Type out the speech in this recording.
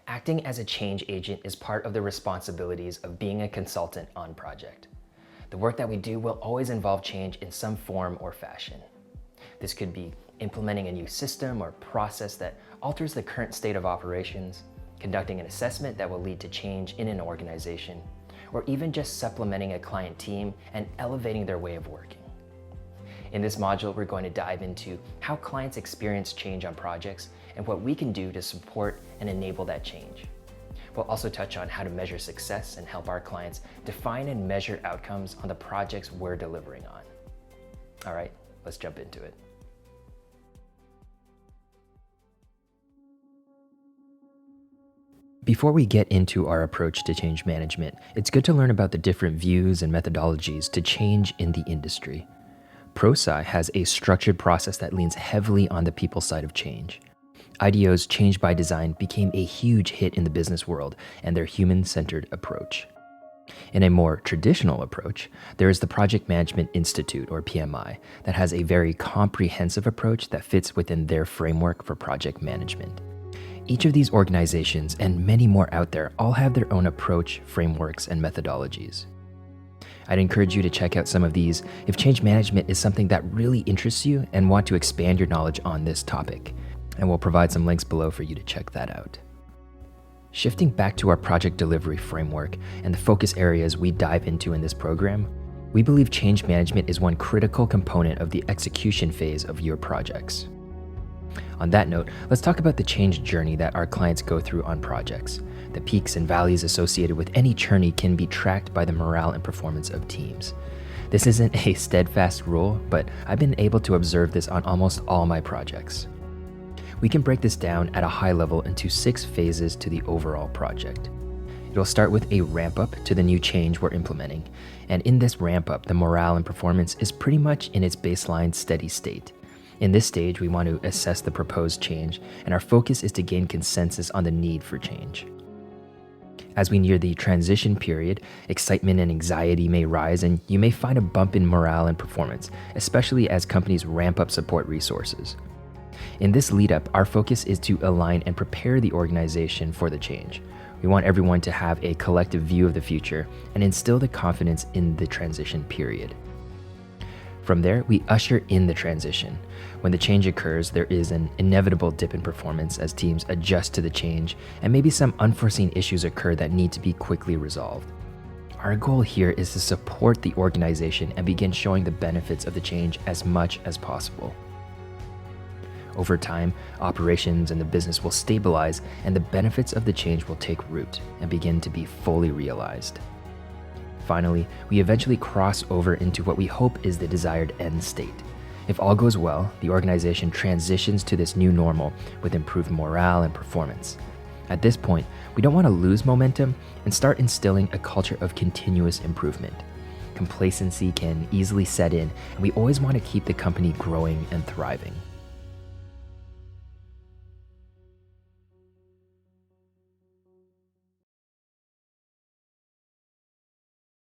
Acting as a change agent is part of the responsibilities of being a consultant on project. The work that we do will always involve change in some form or fashion. This could be implementing a new system or process that alters the current state of operations, conducting an assessment that will lead to change in an organization, or even just supplementing a client team and elevating their way of working. In this module, we're going to dive into how clients experience change on projects and what we can do to support and enable that change. We'll also touch on how to measure success and help our clients define and measure outcomes on the projects we're delivering on. All right, let's jump into it. Before we get into our approach to change management, it's good to learn about the different views and methodologies to change in the industry. ProSci has a structured process that leans heavily on the people side of change. IDEO's Change by Design became a huge hit in the business world and their human-centered approach. In a more traditional approach, there is the Project Management Institute, or PMI, that has a very comprehensive approach that fits within their framework for project management. Each of these organizations, and many more out there, all have their own approach, frameworks, and methodologies. I'd encourage you to check out some of these if change management is something that really interests you and want to expand your knowledge on this topic, and we'll provide some links below for you to check that out. Shifting back to our project delivery framework and the focus areas we dive into in this program, we believe change management is one critical component of the execution phase of your projects. On that note, let's talk about the change journey that our clients go through on projects. The peaks and valleys associated with any journey can be tracked by the morale and performance of teams. This isn't a steadfast rule, but I've been able to observe this on almost all my projects. We can break this down at a high level into 6 phases to the overall project. It'll start with a ramp up to the new change we're implementing, and in this ramp up, the morale and performance is pretty much in its baseline steady state. In this stage, we want to assess the proposed change, and our focus is to gain consensus on the need for change. As we near the transition period, excitement and anxiety may rise, and you may find a bump in morale and performance, especially as companies ramp up support resources. In this lead up, our focus is to align and prepare the organization for the change. We want everyone to have a collective view of the future and instill the confidence in the transition period. From there, we usher in the transition. When the change occurs, there is an inevitable dip in performance as teams adjust to the change, and maybe some unforeseen issues occur that need to be quickly resolved. Our goal here is to support the organization and begin showing the benefits of the change as much as possible. Over time, operations and the business will stabilize, and the benefits of the change will take root and begin to be fully realized. Finally, we eventually cross over into what we hope is the desired end state. If all goes well, the organization transitions to this new normal with improved morale and performance. At this point, we don't want to lose momentum and start instilling a culture of continuous improvement. Complacency can easily set in, and we always want to keep the company growing and thriving.